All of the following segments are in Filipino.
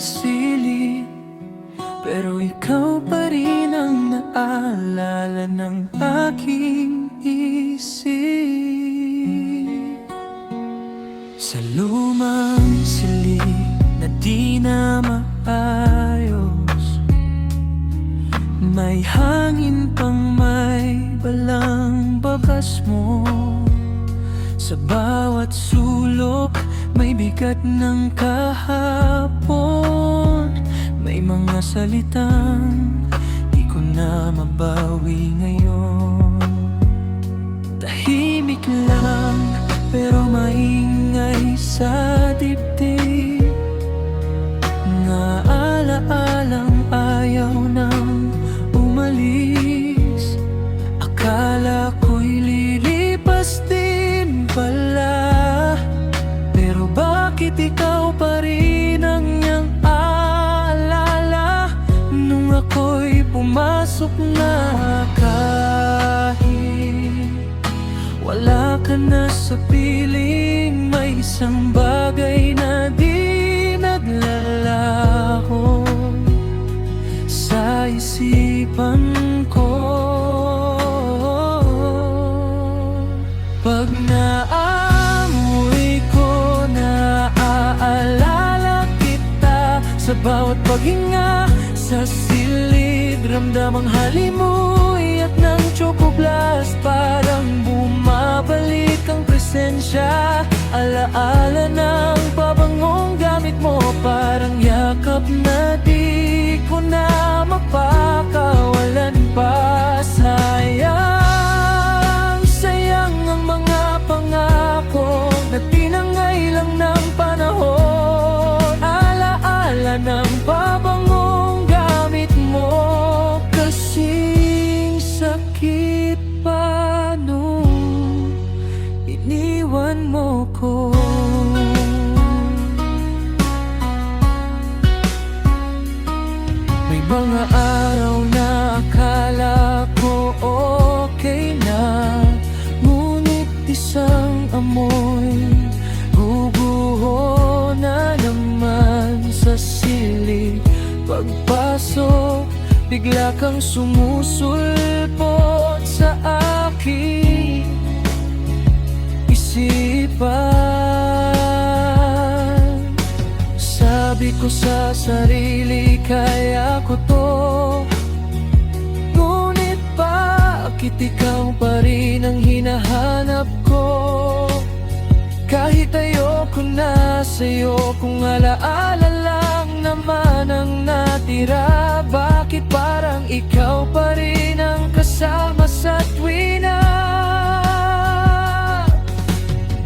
sili, pero ikaw pa rin ang naalala ng aking isip. Sa lumang silid na di na maayos, may hangin pang may balang bakas mo. Sa bawat sulok may bigat ng kahapon. May mga salitang di ko na mabawi ngayon. Tahimik lang pero maingay sa dibdib, nga alaalang ayaw nang umalis. Akala ko'y lilipas din pala, pero bakit ikaw pa rin ang niyang aalala nung ako'y pumasok na? Kahit wala ka na sa piling, may isang bagay na di naglalaho sa isipan ko. Pag naamoy ko, naaalala kita. Sa bawat paghinga, sa silid, ramdam ang halimuy at ng Choco Blast. Parang bumabalik ang presensya, alaala ng pabangong gamit mo. Parang yakap na di ko na mapakawalan pa. Sayang, sayang ang mga pangako na tinangay lang ng panahon. Alaala ng pabangong gamit mo, kasing sakit pa nung iniwan mo ko. May mga araw na akala ko okay na, ngunit isang amoy guguho na naman sa silid. Pagpasok, bigla kang sumusulpot sa aking isipan. Sabi ko sa sarili, kaya ko to, ngunit bakit ikaw pa rin ang hinahanap ko? Kahit ayoko na sa'yo, kung alaala lang naman ang natira. Bakit parang ikaw pa rin ang kasama sa tuwina?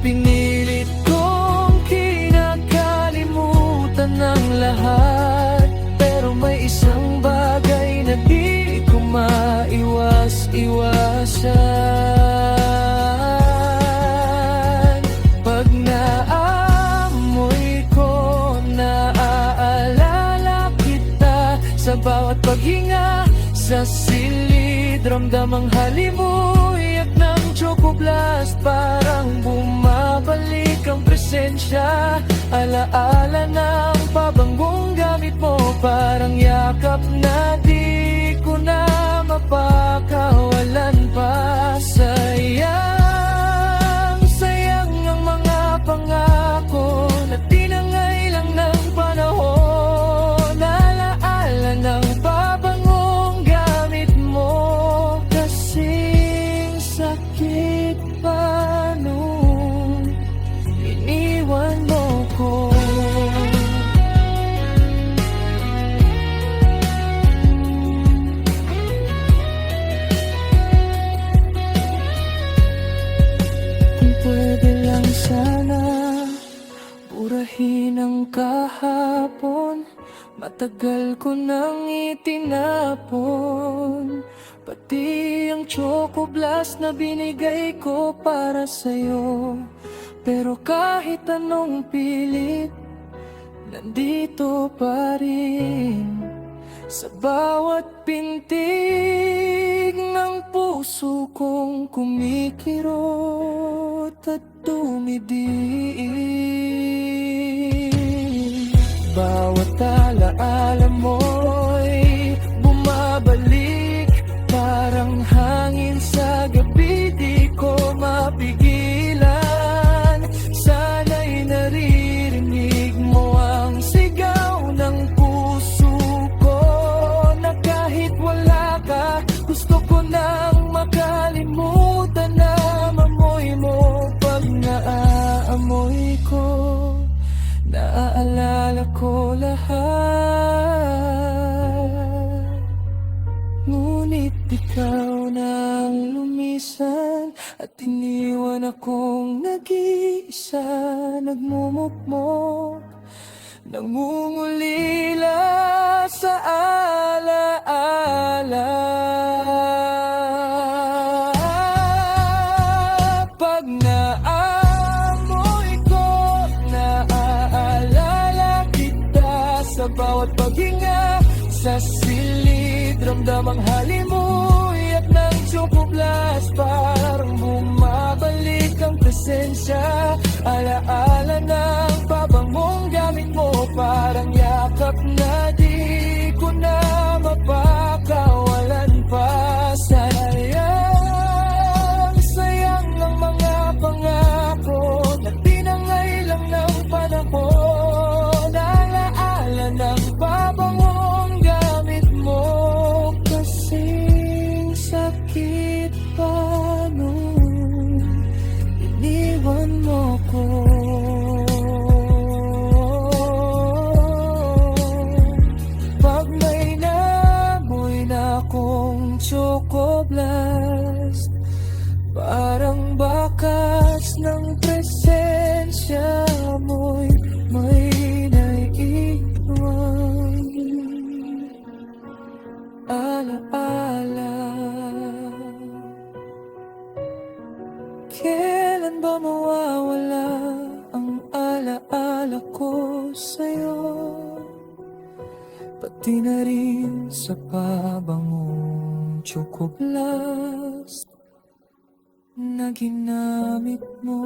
Pinilit kong kinakalimutan ng lahat, pero may isang bagay na di ko maiwas-iwasan. Pag naamoy ko, naaalala kita. Sa bawat paghinga, sa silid, ramdam ang halimuy at ng Choco Blast. Parang bumabalik ang presensya, alaala ng pabanggong gamit mo. Parang yakap na di ko na mapakawalan pa. Sayang, sayang ang mga pangako na tinangay lang ng panahon. Alaala ng pabangong gamit mo, kasing sakit pa nung iniwan mo ko. Kung pwede lang sana, burahin ang kahapon. Matagal ko nang itinapon, pati ang Choco Blast na binigay ko para sa'yo. Pero kahit anong pilit, nandito pa rin sa bawat pintig ng puso kong kumikirot at tumidig. bawat alaala mo'y bumabalik. Parang hangin sa gabi, di ko mapigilan. Sana'y naririnig mo ang sigaw ng puso ko, na kahit wala ka, gusto ko nang makalimutan na mamoy mo. Pag naaamoy ko, naaalala ko lahat. Ngunit ikaw nang lumisan at iniwan akong nag-iisa, nagmumukmok, nangungulila sa alaala. Pag naamoy ko, naaalala kita sa bawat paghinga. Sa silid, ramdam ang halimuyak ng Choco Blast. Parang bumabalik ang presensya, alaala ng pabangong gamit mo. Parang yakap na di ko na mapakawalan pa. Sayang, sayang ang mga pangako na tinangay lang ng panahon. Alaala ng pabangong gamit mo, kasing sakit pa nung iniwan mo ko. Pag may namoy na akong Choco Blast, parang bakas ng presensya mo'y may naiiwan. Alaala, kailan ba mawawala ang alaala ko sa'yo? Pati na rin sa pabangong Choco Blast na ginamit mo.